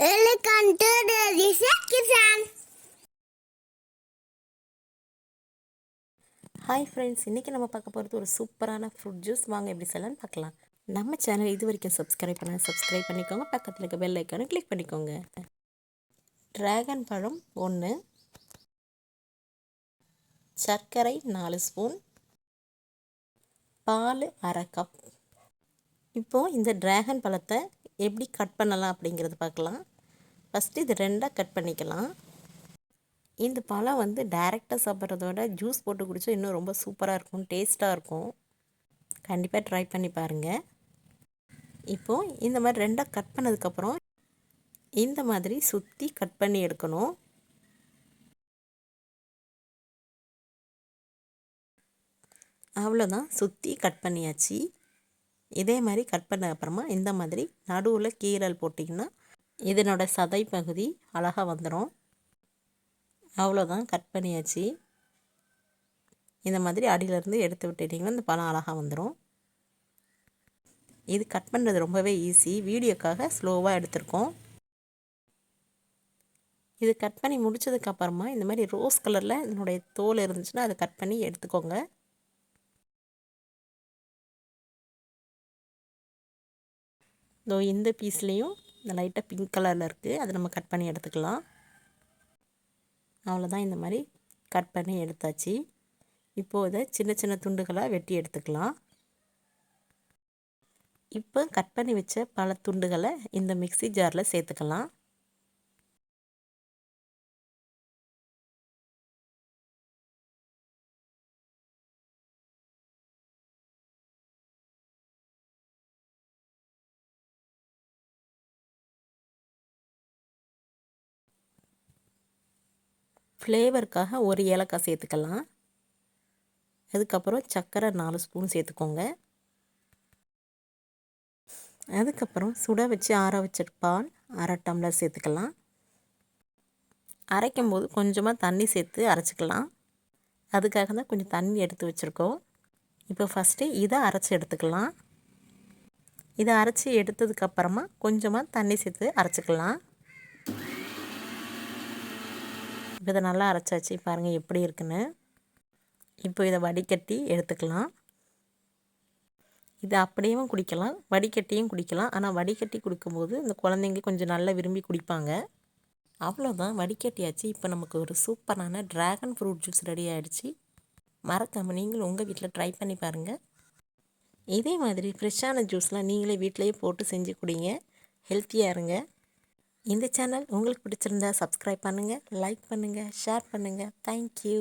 Welcome to the Research Kitchen. Hi friends, இன்றைக்கி நம்ம பார்க்க போகிறது ஒரு சூப்பரான ஃப்ரூட் ஜூஸ். வாங்க எப்படி செய்யலாம்னு பார்க்கலாம். நம்ம சேனல் இது வரைக்கும் சப்ஸ்கிரைப் பண்ணிக்கோங்க. பக்கத்தில் இருக்க பெல் ஐக்கானை கிளிக் பண்ணிக்கோங்க. டிராகன் பழம் 1, சர்க்கரை 4 ஸ்பூன், பால் 1/2 கப். இப்போது இந்த டிராகன் பழத்தை எப்படி கட் பண்ணலாம் அப்படிங்கிறது பார்க்கலாம். ஃபஸ்ட்டு இது 2ஆக கட் பண்ணிக்கலாம். இந்த பழம் வந்து டைரெக்டாக சாப்பிட்றதோட ஜூஸ் போட்டு குடித்தா இன்னும் ரொம்ப சூப்பராக இருக்கும், டேஸ்ட்டாக இருக்கும். கண்டிப்பாக ட்ரை பண்ணி பாருங்கள். இப்போது இந்த மாதிரி 2ஆக கட் பண்ணதுக்கப்புறம் இந்த மாதிரி சுற்றி கட் பண்ணி எடுக்கணும். அவ்வளோதான், சுற்றி கட் பண்ணியாச்சு. இதே மாதிரி கட் பண்ண அப்புறமா இந்த மாதிரி நடுவில் கீரல் போட்டிங்கன்னா இதனோட சதை பகுதி அழகாக வந்துடும். அவ்வளோதான், கட் பண்ணியாச்சு. இந்த மாதிரி அடியிலேருந்து எடுத்து விட்டுட்டிங்கன்னா இந்த பழம் அழகாக வந்துடும். இது கட் பண்ணுறது ரொம்பவே ஈஸி. வீடியோக்காக ஸ்லோவாக எடுத்திருக்கோம். இது கட் பண்ணி முடித்ததுக்கப்புறமா இந்த மாதிரி ரோஸ் கலரில் இதனுடைய தோல் இருந்துச்சுன்னா அதை கட் பண்ணி எடுத்துக்கோங்க. இதோ இந்த பீஸ்லேயும் இந்த லைட்டாக பிங்க் கலரில் இருக்குது, அதை நம்ம கட் பண்ணி எடுத்துக்கலாம். அவ்வளோதான், இந்த மாதிரி கட் பண்ணி எடுத்தாச்சு. இப்போது இதை சின்ன சின்ன துண்டுகளாக வெட்டி எடுத்துக்கலாம். இப்போ கட் பண்ணி வச்ச பல துண்டுகளை இந்த மிக்ஸி ஜாரில் சேர்த்துக்கலாம். ஃப்ளேவருக்காக ஒரு ஏலக்காய் சேர்த்துக்கலாம். அதுக்கப்புறம் சர்க்கரை 4 ஸ்பூன் சேர்த்துக்கோங்க. அதுக்கப்புறம் சுட வச்சு ஆற வச்ச பால் 1/2 டம்ளர் சேர்த்துக்கலாம். அரைக்கும்போது கொஞ்சமாக தண்ணி சேர்த்து அரைச்சிக்கலாம். அதுக்காக தான் கொஞ்சம் தண்ணி எடுத்து வச்சுருக்கோம். இப்போ ஃபஸ்ட்டு இதை அரைச்சி எடுத்துக்கலாம். இதை அரைச்சி எடுத்ததுக்கப்புறமா கொஞ்சமாக தண்ணி சேர்த்து அரைச்சிக்கலாம். இப்போ இதை நல்லா அரைச்சாச்சு, பாருங்கள் எப்படி இருக்குன்னு. இப்போ இதை வடிகட்டி எடுத்துக்கலாம். இதை அப்படியும் குடிக்கலாம், வடிகட்டியும் குடிக்கலாம். ஆனால் வடிகட்டி குடிக்கும்போது இந்த குழந்தைங்க கொஞ்சம் நல்லா விரும்பி குடிப்பாங்க. அவ்வளோதான், வடிகட்டியாச்சு. இப்போ நமக்கு ஒரு சூப்பரான டிராகன் ஃப்ரூட் ஜூஸ் ரெடி ஆகிடுச்சு. மறக்காமல் நீங்களும் உங்கள் வீட்டில் ட்ரை பண்ணி பாருங்கள். இதே மாதிரி ஃப்ரெஷ்ஷான ஜூஸ்லாம் நீங்களே வீட்டிலையே போட்டு செஞ்சு குடிங்க. ஹெல்த்தியாக இருங்க. இந்த சேனல் உங்களுக்கு பிடிச்சிருந்தா சப்ஸ்கிரைப் பண்ணுங்கள், லைக் பண்ணுங்கள், ஷேர் பண்ணுங்கள். தேங்க்யூ.